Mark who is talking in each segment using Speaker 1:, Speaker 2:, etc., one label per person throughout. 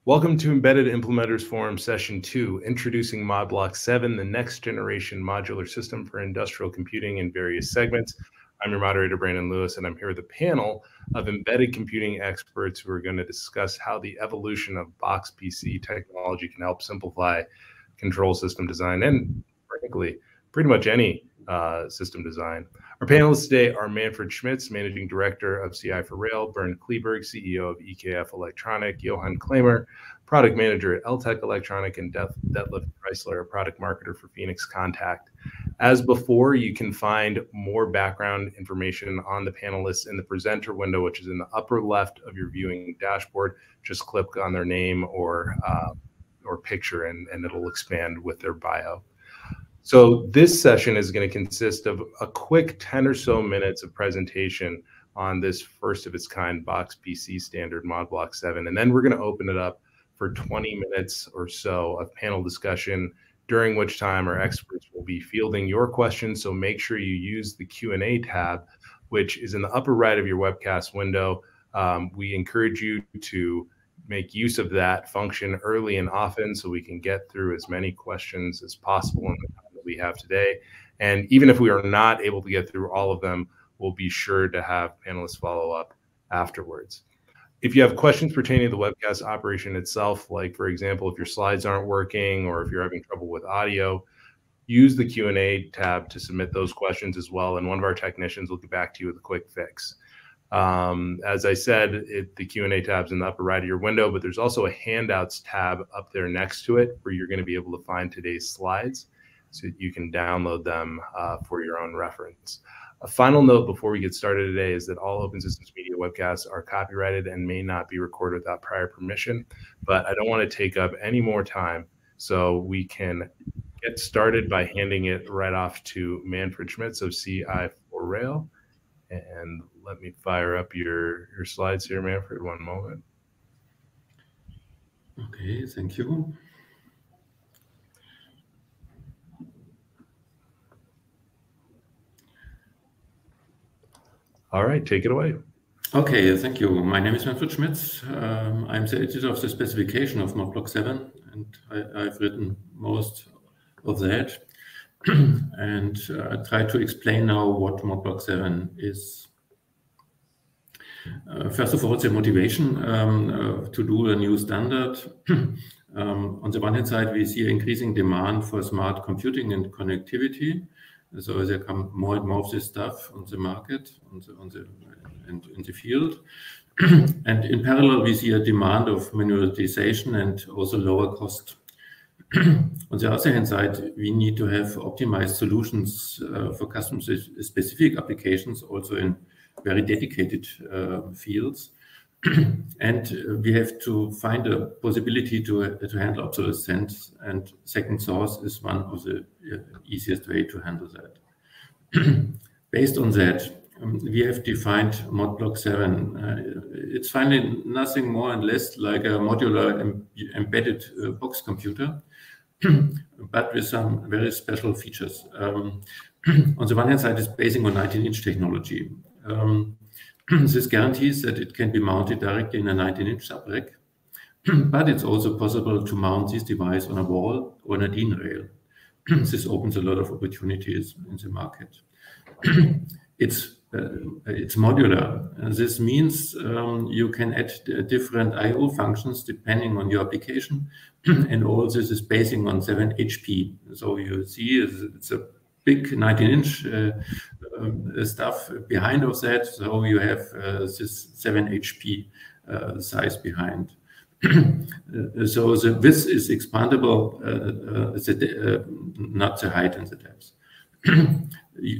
Speaker 1: Welcome to Embedded Implementers Forum Session 2, Introducing Modblox 7, the next generation modular system for industrial computing in various segments. I'm your moderator, Brandon Lewis, and I'm here with a panel of embedded computing experts who are going to discuss how the evolution of BoxPC technology can help simplify control system design and, frankly, pretty much any system design. Our panelists today are Manfred Schmitz, Managing Director of CI for Rail, Bernd Kleberg, CEO of EKF Electronic, Johann Klamer, Product Manager at LTech Electronic, and Detlef Chrysler, Product Marketer for Phoenix Contact. As before, you can find more background information on the panelists in the presenter window, which is in the upper left of your viewing dashboard. Just click on their name or picture, and it'll expand with their bio. So this session is going to consist of a quick 10 or so minutes of presentation on this first of its kind BoxPC standard Modblox 7. And then we're going to open it up for 20 minutes or so of panel discussion, during which time our experts will be fielding your questions. So make sure you use the Q&A tab, which is in the upper right of your webcast window. We encourage you to make use of that function early and often so we can get through as many questions as possible in the time that we have today. And even if we are not able to get through all of them, we'll be sure to have panelists follow up afterwards. If you have questions pertaining to the webcast operation itself, like, for example, if your slides aren't working or if you're having trouble with audio, use the Q&A tab to submit those questions as well, and one of our technicians will get back to you with a quick fix. As I said, the Q&A tab's in the upper right of your window, but there's also a handouts tab up there next to it where you're going to be able to find today's slides so you can download them for your own reference. A final note before we get started today is that all Open Systems Media webcasts are copyrighted and may not be recorded without prior permission, but I don't want to take up any more time, so we can get started by handing it right off to Manfred Schmitz of CI for Rail. And let me fire up your slides here, Manfred, one moment.
Speaker 2: Okay, thank you.
Speaker 1: All right, take it away.
Speaker 2: Okay, thank you. My name is Manfred Schmitz. I'm the editor of the specification of Modblox 7, and I've written most of that. And I try to explain now what Modblox 7 is. First of all, it's a motivation to do a new standard. On the one hand side, we see increasing demand for smart computing and connectivity. So there come more and more of this stuff on the market, and in the field. And in parallel, we see a demand of manualization and also lower cost. On the other hand side, we need to have optimized solutions for customer-specific applications, also in very dedicated fields. And we have to find a possibility to handle obsolescence, and second source is one of the easiest way to handle that. Based on that, we have defined Modblox 7. It's finally nothing more and less like a modular embedded box computer, but with some very special features. On the one hand side, it's based on 19-inch technology. This guarantees that it can be mounted directly in a 19-inch subrack, but it's also possible to mount this device on a wall or on a DIN rail. This opens a lot of opportunities in the market. It's modular. This means you can add different I/O functions depending on your application, and all this is based on 7 HP. So you see it's a big 19-inch stuff behind of that. So you have this 7 HP size behind. So the width is expandable, not the height and the depth.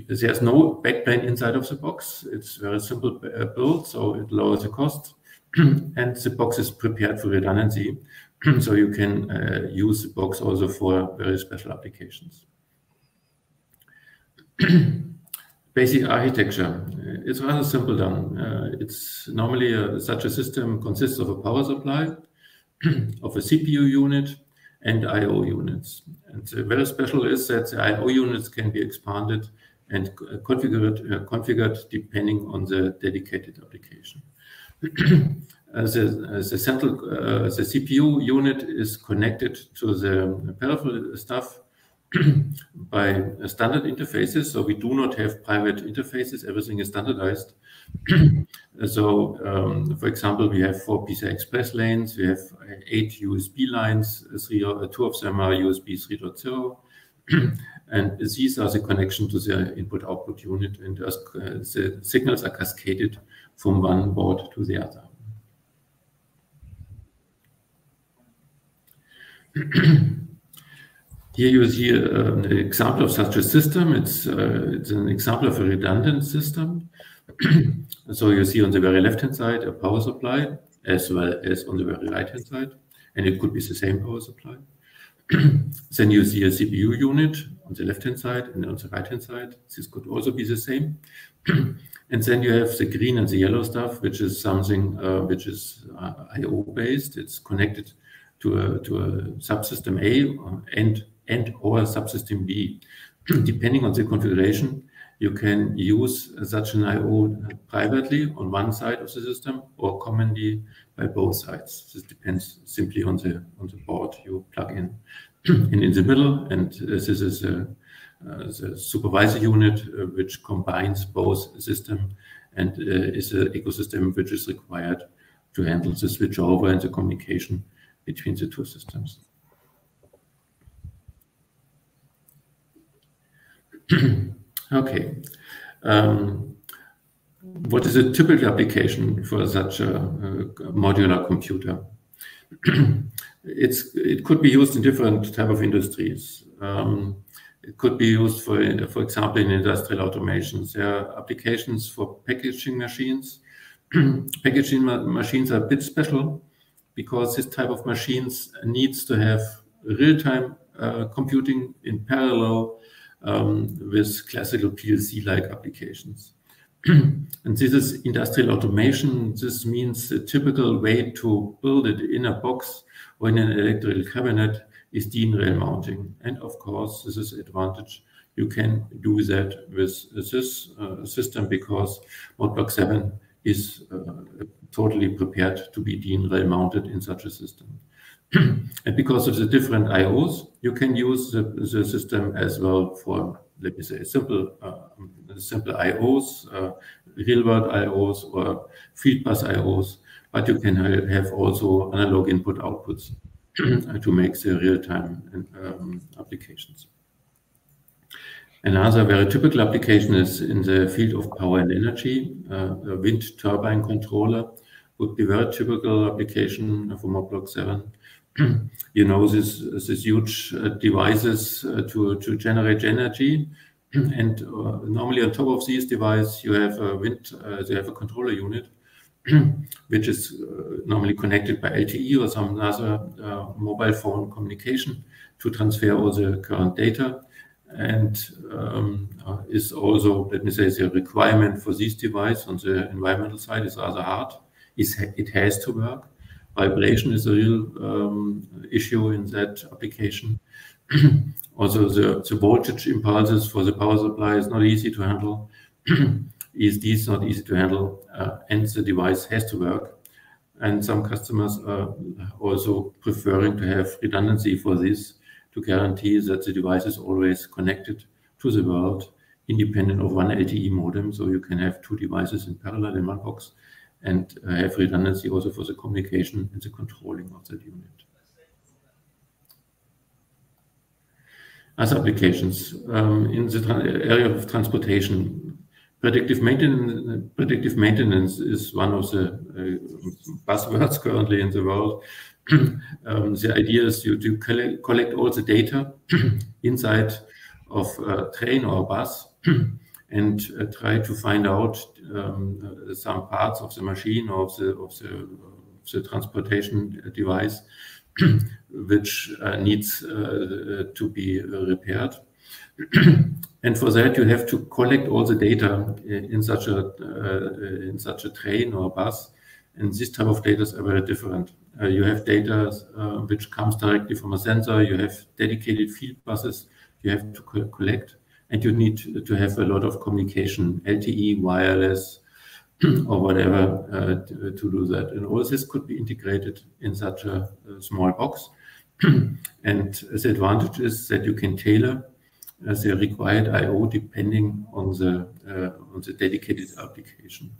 Speaker 2: There's no backplane inside of the box. It's very simple build, so it lowers the cost. And the box is prepared for redundancy, so you can use the box also for very special applications. Basic architecture. It's rather simple done. It's normally such a system consists of a power supply, of a CPU unit, and I/O units. And very special is that the I/O units can be expanded and configured depending on the dedicated application. the central the CPU unit is connected to the peripheral stuff by standard interfaces. So we do not have private interfaces. Everything is standardized. So, for example, we have 4 PCI Express lanes. We have 8 USB lines. 2 of them are USB 3.0. And these are the connection to the input-output unit, and the signals are cascaded from one board to the other. Here you see an example of such a system. It's an example of a redundant system. So you see on the very left-hand side a power supply, as well as on the very right-hand side, and it could be the same power supply. Then you see a CPU unit on the left-hand side and on the right-hand side. This could also be the same. And then you have the green and the yellow stuff, which is something which is I/O-based. It's connected to a subsystem A and or subsystem B. Depending on the configuration, you can use such an I/O privately on one side of the system or commonly by both sides. This depends simply on the board you plug in. And in the middle, and this is the supervisor unit, which combines both system and is an ecosystem which is required to handle the switchover and the communication between the two systems. Okay. What is a typical application for such a modular computer? It could be used in different type of industries. It could be used for example, in industrial automations. There are applications for packaging machines. Packaging machines are a bit special because this type of machines needs to have real-time computing in parallel with classical PLC-like applications. And this is industrial automation. This means the typical way to build it in a box or in an electrical cabinet is DIN rail mounting. And of course, this is an advantage. You can do that with this system because Modblox 7 is totally prepared to be DIN rail mounted in such a system. And because of the different I/Os, you can use the system as well for, let me say, simple I/Os, real-world I/Os, or field bus I/Os, but you can have also analog input-outputs to make the real-time applications. Another very typical application is in the field of power and energy. A wind turbine controller would be a very typical application for Modblox 7. You know, these huge devices to generate energy, and normally on top of these devices you have a controller unit, which is normally connected by LTE or some other mobile phone communication to transfer all the current data, and is also, let me say, the requirement for this device on the environmental side is rather hard. It has to work. Vibration is a real issue in that application. Also, the voltage impulses for the power supply is not easy to handle. ESD is not easy to handle, and the device has to work. And some customers are also preferring to have redundancy for this to guarantee that the device is always connected to the world, independent of one LTE modem. So you can have two devices in parallel in one box, and have redundancy also for the communication and the controlling of that unit. Other applications in the area of transportation, predictive maintenance is one of the buzzwords currently in the world. The idea is to collect all the data inside of a train or a bus and try to find out some parts of the machine or of the transportation device which needs to be repaired. And for that, you have to collect all the data in such a train or a bus. And this type of data are very different. You have data which comes directly from a sensor. You have dedicated field buses you have to collect. And you need to have a lot of communication, LTE, wireless, or whatever to do that. And all this could be integrated in such a small box. And the advantage is that you can tailor the required I/O depending on the dedicated application.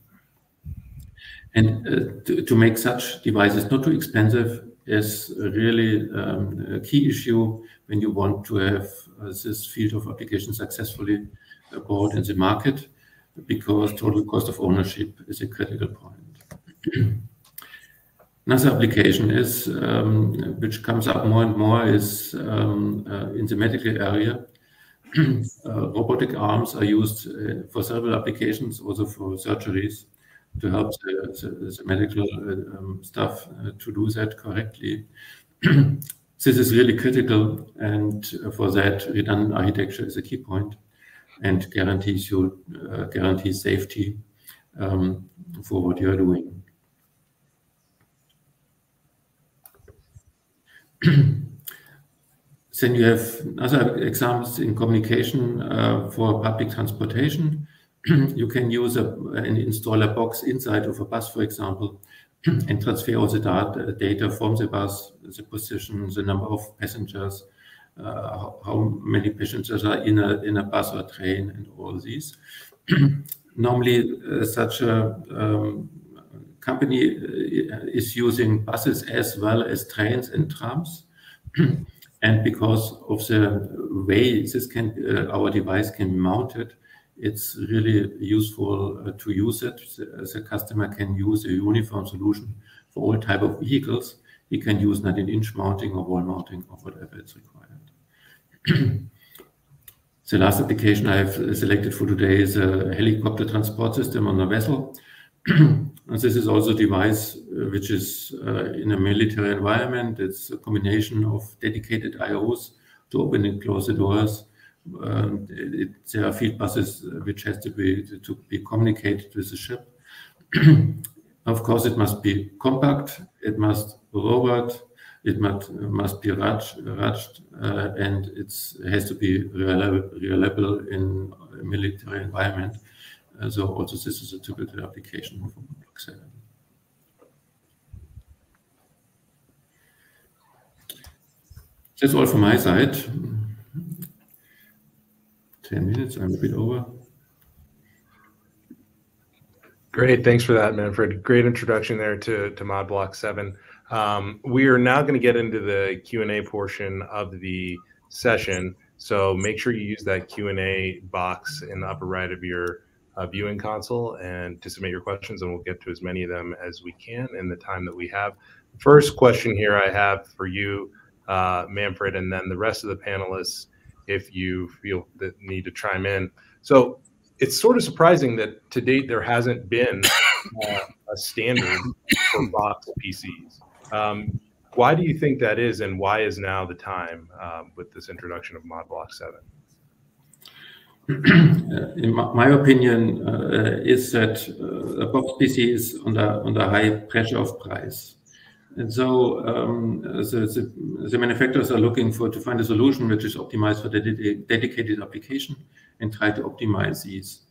Speaker 2: And to make such devices not too expensive is really a key issue when you want to have this field of application successfully brought in the market, because total cost of ownership is a critical point. Another application is, which comes up more and more, is in the medical area. Robotic arms are used for several applications, also for surgeries, to help the medical staff to do that correctly. This is really critical, and for that, redundant architecture is a key point, and guarantees safety for what you are doing. Then you have other examples in communication for public transportation. You can use and install a box inside of a bus, for example, and transfer all the data from the bus, the position, the number of passengers, how many passengers are in a bus or train, and all these. Normally, such a company is using buses as well as trains and trams. And because of the way our device can be mounted, it's really useful to use it. The customer can use a uniform solution for all type of vehicles. He can use 19-inch mounting or wall mounting or whatever it's required. The last application I have selected for today is a helicopter transport system on a vessel. And this is also a device which is in a military environment. It's a combination of dedicated I/Os to open and close the doors. There are field buses which has to be communicated with the ship. Of course, it must be compact, it must robot, it must be rugged, and it has to be reliable in a military environment. So also this is a typical application for Modblox 7. That's all from my side. 10 minutes, I'm a bit over.
Speaker 1: Great, thanks for that, Manfred. Great introduction there to Modblox 7. We are now going to get into the Q&A portion of the session. So make sure you use that Q&A box in the upper right of your viewing console and to submit your questions, and we'll get to as many of them as we can in the time that we have. First question here I have for you, Manfred, and then the rest of the panelists, if you feel the need to chime in. So it's sort of surprising that to date there hasn't been a standard for BoxPCs. Why do you think that is, and why is now the time with this introduction of Modblox 7?
Speaker 2: In my opinion, is that a BoxPC is under high pressure of price. And so the manufacturers are looking to find a solution which is optimized for the dedicated application and try to optimize these.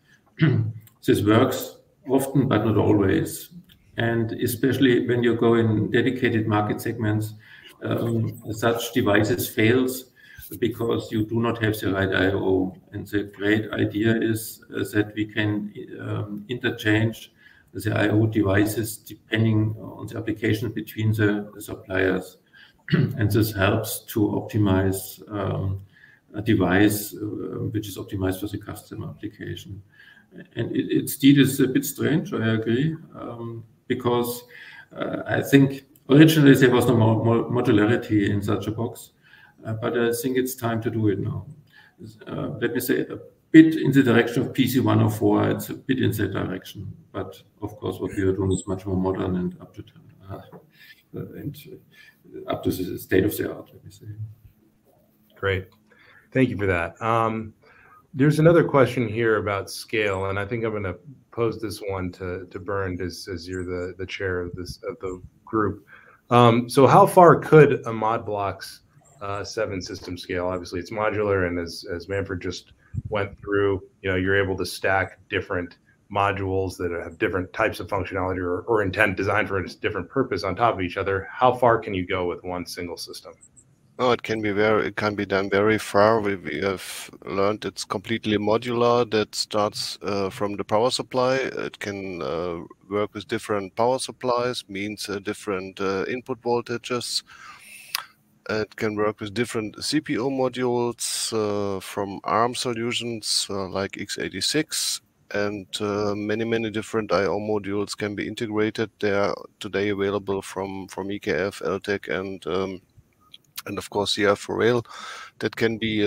Speaker 2: This works often, but not always. And especially when you go in dedicated market segments, such devices fails because you do not have the right I/O. And the great idea is that we can interchange the I/O devices depending on the application between the suppliers. And this helps to optimize a device which is optimized for the customer application. And its still is a bit strange, I agree, because I think originally there was no modularity in such a box, but I think it's time to do it now. Let me say a bit in the direction of PC 104, it's a bit in that direction, but of course what we are doing is much more modern and up to the state of the art, let me say.
Speaker 1: Great, thank you for that. There's another question here about scale, and I think I'm going to pose this one to Bernd as you're the chair of the group. So how far could a Modblox 7 system scale? Obviously, it's modular, and as Manfred just went through, you're able to stack different modules that have different types of functionality or intent designed for a different purpose on top of each other, how far can you go with one single system?
Speaker 3: Oh, it can be done very far. We have learned it's completely modular. That starts from the power supply. It can work with different power supplies, means different input voltages. It can work with different CPU modules from ARM solutions like x86, and many different I/O modules can be integrated. They are today available from EKF, LTEC, and of course CF4Rail. That can be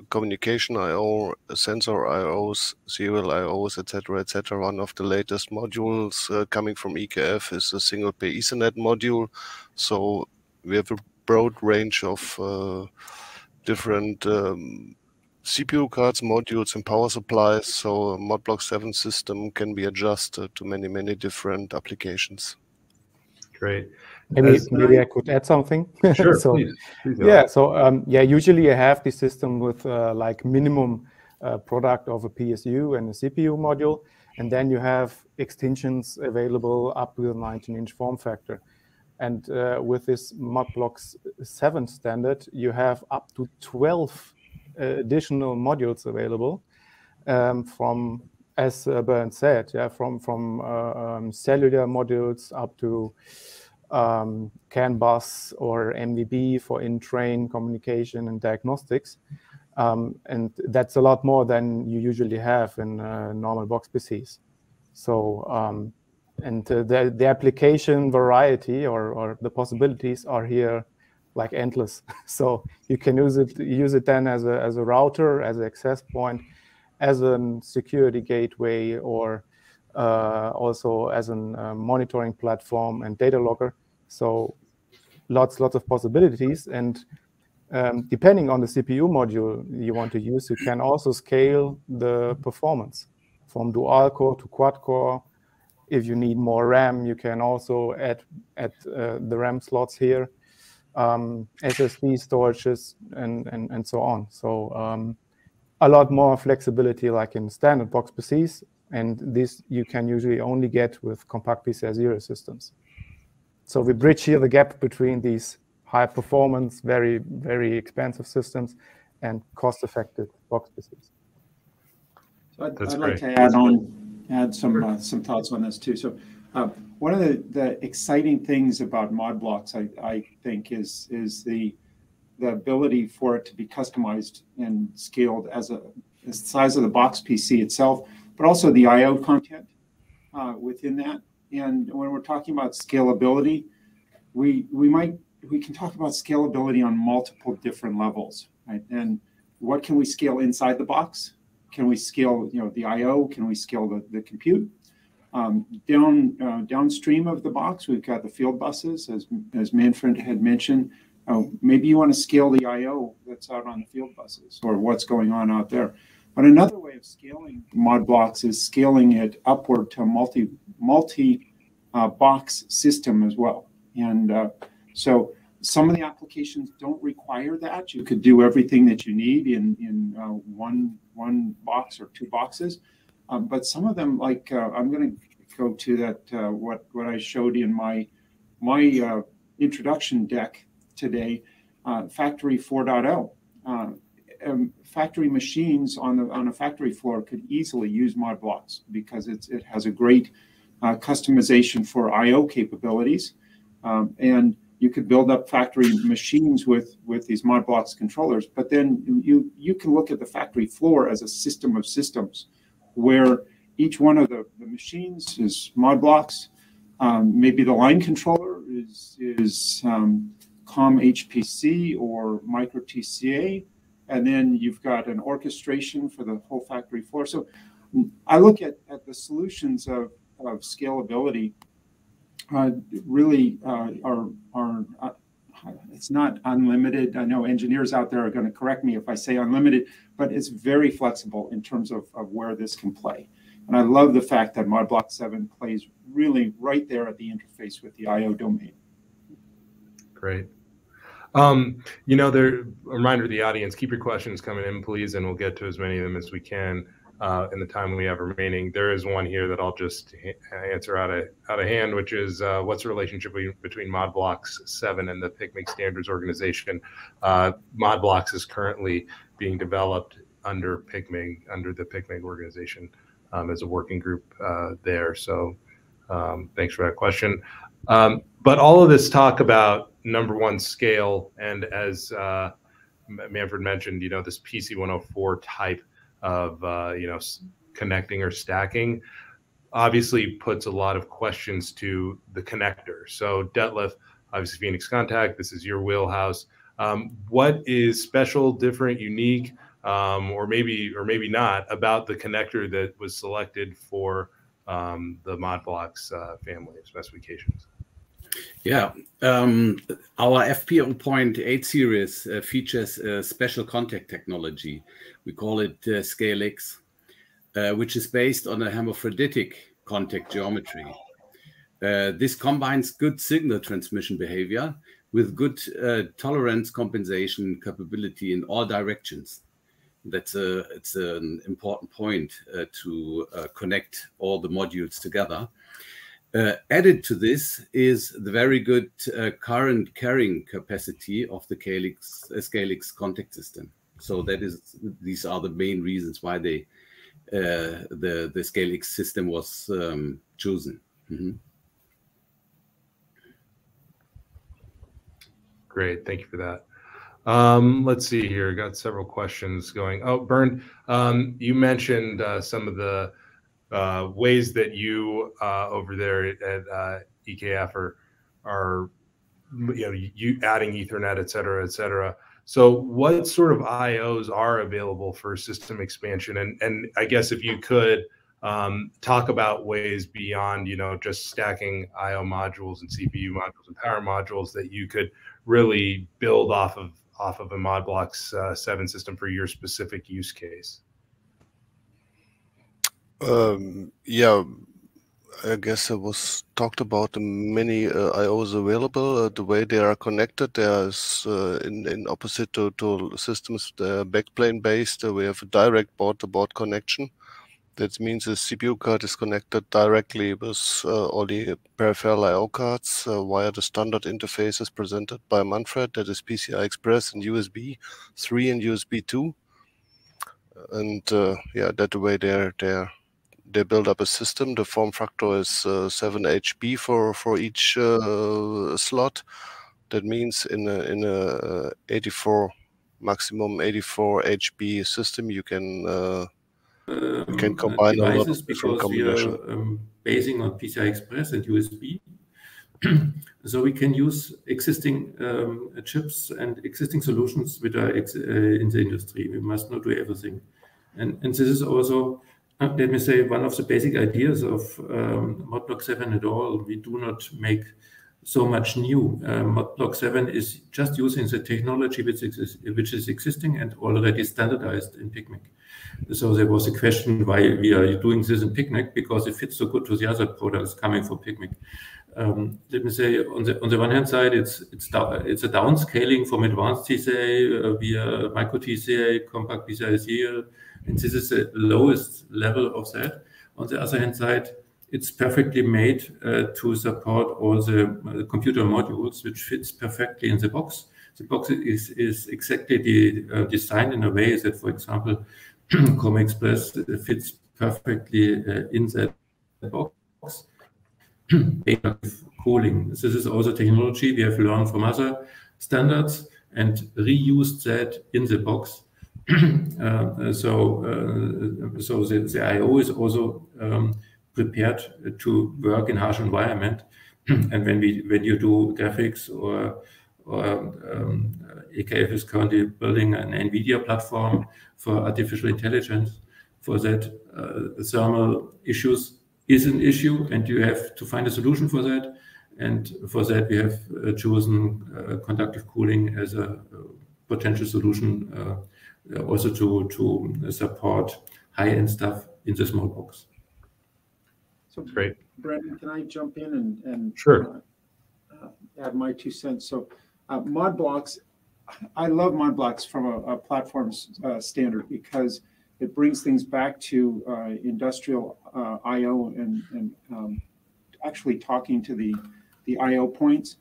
Speaker 3: communication I/O, sensor I/Os, serial I/Os, etc., etc. One of the latest modules coming from EKF is a single pair Ethernet module. So we have a broad range of different CPU cards, modules, and power supplies. So a Modblox 7 system can be adjusted to many different applications.
Speaker 1: Great.
Speaker 4: Maybe I could add something.
Speaker 1: Sure,
Speaker 4: So,
Speaker 1: please
Speaker 4: yeah. So yeah, usually I have this system with like minimum product of a PSU and a CPU module, and then you have extensions available up to the 19-inch form factor. And with this Modblox 7 standard, you have up to 12 additional modules available from, as Bernd said, yeah, from cellular modules up to CAN bus or MVB for in-train communication and diagnostics. And that's a lot more than you usually have in normal BoxPCs. So, and the application variety or the possibilities are here like endless. So you can use it then as a router, as an access point, as a security gateway, or also as a monitoring platform and data logger. So lots of possibilities. And depending on the CPU module you want to use, you can also scale the performance from dual core to quad core. If you need more RAM, you can also add the RAM slots here, SSD storages, and so on. So a lot more flexibility like in standard BoxPCs, and this you can usually only get with compact PCI 0 systems. So we bridge here the gap between these high performance, very expensive systems and cost-effective BoxPCs.
Speaker 5: So I'd like to add some thoughts on this too. So one of the exciting things about Modblox, I think, is the ability for it to be customized and scaled as the size of the BoxPC itself, but also the I/O content within that. And when we're talking about scalability, we can talk about scalability on multiple different levels, right? And what can we scale inside the box? Can we scale, the I/O? Can we scale the compute? Downstream of the box, we've got the field buses, as Manfred had mentioned. Maybe you want to scale the I/O that's out on the field buses, or what's going on out there. But another way of scaling Modblox is scaling it upward to a multi box system as well. And so some of the applications don't require that. You could do everything that you need in one box or two boxes. But some of them, like I'm going to go to that what I showed in my introduction deck today, Factory 4.0. Factory machines on a factory floor could easily use Modblox because it has a great customization for I/O capabilities, and you could build up factory machines with these Modblox controllers. But then you can look at the factory floor as a system of systems, where each one of the machines is Modblox. Maybe the line controller is COM HPC or micro TCA. And then you've got an orchestration for the whole factory floor. So I look at the solutions of scalability really are it's not unlimited. I know engineers out there are going to correct me if I say unlimited, but it's very flexible in terms of where this can play. And I love the fact that Modblox 7 plays really right there at the interface with the I/O domain.
Speaker 1: Great. A reminder to the audience, keep your questions coming in, please, and we'll get to as many of them as we can. in the time we have remaining. There is one here that I'll just answer out of hand, which is what's the relationship between Modblox 7 and the PICMIC standards organization? Modblox is currently being developed under PICMIC, under the PICMIC organization, as a working group there. So thanks for that question. But all of this talk about number one, scale, and as Manfred mentioned, this PC 104 type of connecting or stacking obviously puts a lot of questions to the connector. So Detlef, obviously Phoenix Contact, this is your wheelhouse. What is special, different, unique, or maybe not about the connector that was selected for the Modblox family of specifications?
Speaker 6: Yeah, our FP0.8 series features a special contact technology. We call it ScaleX, which is based on a hermaphroditic contact geometry. This combines good signal transmission behavior with good tolerance compensation capability in all directions. It's an important point to connect all the modules together. Added to this is the very good current carrying capacity of the ScaleX contact system. So these are the main reasons why the ScaleX system was chosen. Mm-hmm.
Speaker 1: Great, thank you for that. Let's see here. Got several questions going. Oh, Bernd, you mentioned some of the ways that you over there at EKF are you adding Ethernet, et cetera. So what sort of IOs are available for system expansion? And I guess if you could talk about ways beyond just stacking IO modules and CPU modules and power modules that you could really build off of a Modblox 7 system for your specific use case.
Speaker 3: Yeah, I guess it was talked about the many IOs available. The way they are connected, there's in opposite to systems backplane based. We have a direct board-to-board connection. That means the CPU card is connected directly with all the peripheral IO cards via the standard interfaces presented by Manfred. That is PCI Express and USB 3 and USB 2. And yeah, that way they build up a system. The form factor is 7 HB for each slot. That means in a 84 maximum 84 HB system, you can combine
Speaker 2: devices
Speaker 3: a lot of different
Speaker 2: because we are basing on PCI Express and USB. So we can use existing chips and existing solutions which are in the industry. We must not do everything. And this is also, let me say, one of the basic ideas of Modblox 7 at all. We do not make so much new. Modblox 7 is just using the technology which is existing and already standardized in PICMIC. So there was a question why we are doing this in PICMIC, because it fits so good to the other products coming from PICMIC. Let me say, on the one hand side, it's a downscaling from advanced TCA via micro TCA, compact PCI serial, and this is the lowest level of that. On the other hand side, it's perfectly made to support all the computer modules, which fits perfectly in the box. The box is exactly designed in a way that, for example, Com Express fits perfectly in that box. Cooling. This is also technology we have learned from other standards and reused that in the box. So the IO is also prepared to work in harsh environment. And when you do graphics or EKF is currently building an NVIDIA platform for artificial intelligence. For that, thermal issues is an issue, and you have to find a solution for that. And for that, we have chosen conductive cooling as a potential solution, also to support high-end stuff in the small box.
Speaker 5: So,
Speaker 1: great.
Speaker 5: Brendan, can I jump in and
Speaker 1: sure.
Speaker 5: Add my 2 cents? So, Modblox, I love Modblox from a platform standard, because it brings things back to industrial I/O and actually talking to the I/O points.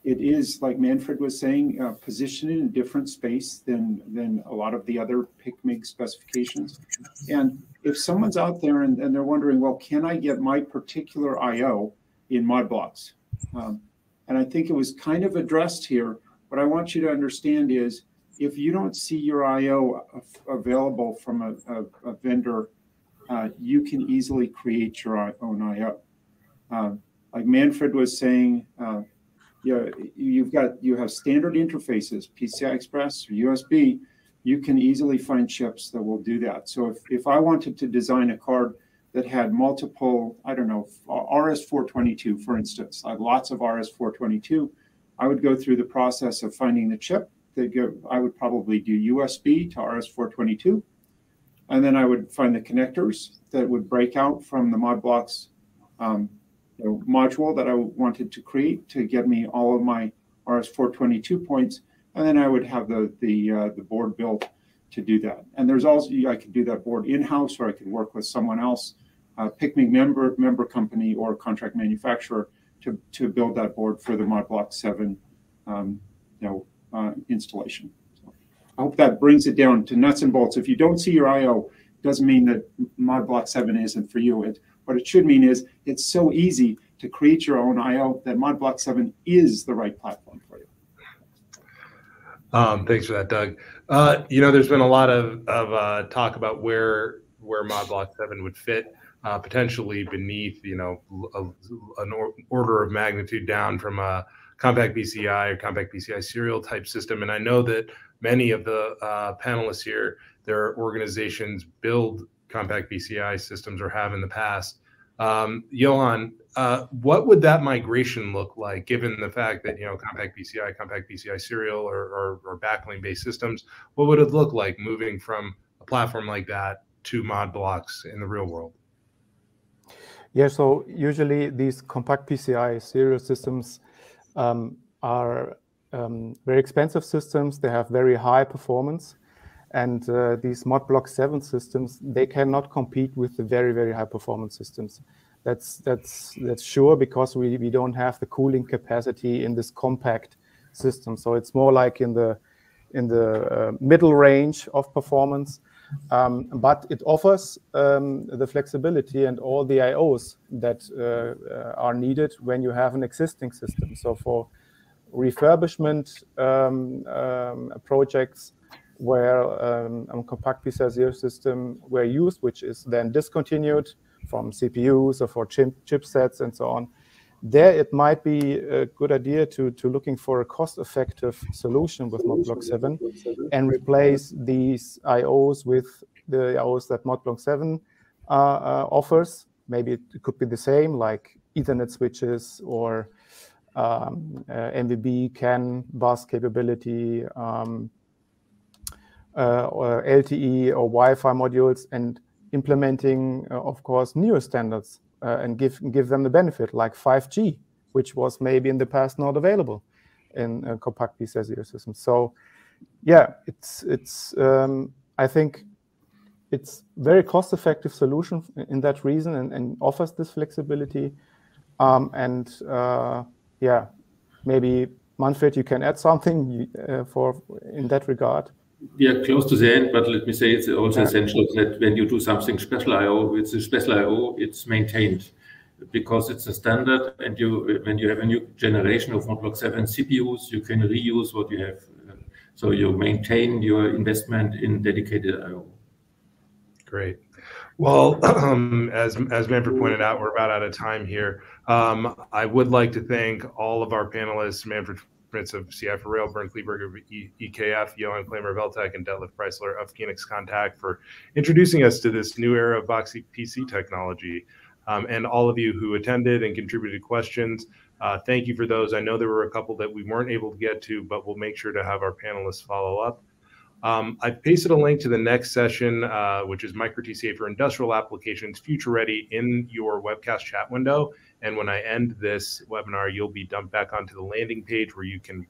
Speaker 5: It is, like Manfred was saying, positioned in a different space than a lot of the other PICMIG specifications. And if someone's out there and they're wondering, well, can I get my particular I/O in Modblox? And I think it was kind of addressed here. What I want you to understand is, if you don't see your I/O available from a vendor, you can easily create your own I/O. Like Manfred was saying, you have standard interfaces, PCI Express or USB. You can easily find chips that will do that. So if I wanted to design a card that had multiple, I don't know, RS-422, for instance, I have lots of RS-422, I would go through the process of finding the chip. I would probably do USB to RS-422, and then I would find the connectors that would break out from the Modblox module that I wanted to create to get me all of my RS-422 points, and then I would have the board built to do that. And there's also, I could do that board in-house, or I could work with someone else, PICMIG member company or contract manufacturer, to build that board for the Modblox 7 installation. So I hope that brings it down to nuts and bolts. If you don't see your I/O, doesn't mean that Modblox 7 isn't for you. What it should mean is, it's so easy to create your own I/O that Modblox 7 is the right platform for you.
Speaker 1: Thanks for that, Doug. There's been a lot of talk about where Modblox 7 would fit, potentially beneath, an order of magnitude down from a compact PCI or compact PCI serial type system. And I know that many of the panelists here, their organizations build compact PCI systems or have in the past. Johan, what would that migration look like, given the fact that, compact PCI serial or backplane based systems? What would it look like moving from a platform like that to Modblox in the real world?
Speaker 4: Yeah, so usually these compact PCI serial systems are very expensive systems. They have very high performance. And these Modblox 7 systems, they cannot compete with the very, very high performance systems. That's sure, because we don't have the cooling capacity in this compact system. So it's more like in the middle range of performance. But it offers the flexibility and all the I/Os that are needed when you have an existing system. So for refurbishment projects where a compact PCI serial system were used, which is then discontinued from CPUs or for chipsets and so on, there it might be a good idea to looking for a cost-effective solution with Modblox 7 and replace these I/Os with the I/Os that Modblox 7 offers. Maybe it could be the same, like Ethernet switches or MVB, CAN, bus capability, or LTE or Wi-Fi modules, and implementing, of course, newer standards and give them the benefit, like 5G, which was maybe in the past not available in compact PCI serial systems. So, yeah, I think it's very cost-effective solution in that reason, and offers this flexibility. Yeah, maybe Manfred, you can add something in that regard.
Speaker 2: We are close to the end, but let me say it's also essential that when you do something special I/O, it's a special I/O, it's maintained, because it's a standard, and when you have a new generation of Modblox 7 CPUs, you can reuse what you have. So you maintain your investment in dedicated I/O. Great.
Speaker 1: Well, as Manfred pointed out, we're about out of time here. I would like to thank all of our panelists, Manfred Fritz of CI for Rail, Bernd Kleberg of EKF, Johan Klamer of Veltec, and Detlef Preisler of Phoenix Contact for introducing us to this new era of BoxPC technology. And all of you who attended and contributed questions, thank you for those. I know there were a couple that we weren't able to get to, but we'll make sure to have our panelists follow up. I've pasted a link to the next session, which is Micro TCA for Industrial Applications Future Ready, in your webcast chat window. And when I end this webinar, you'll be dumped back onto the landing page where you can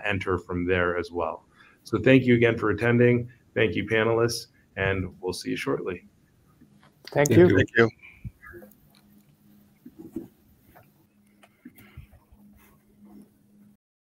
Speaker 1: enter from there as well. So thank you again for attending. Thank you, panelists, and we'll see you shortly.
Speaker 4: Thank you.
Speaker 3: Thank you.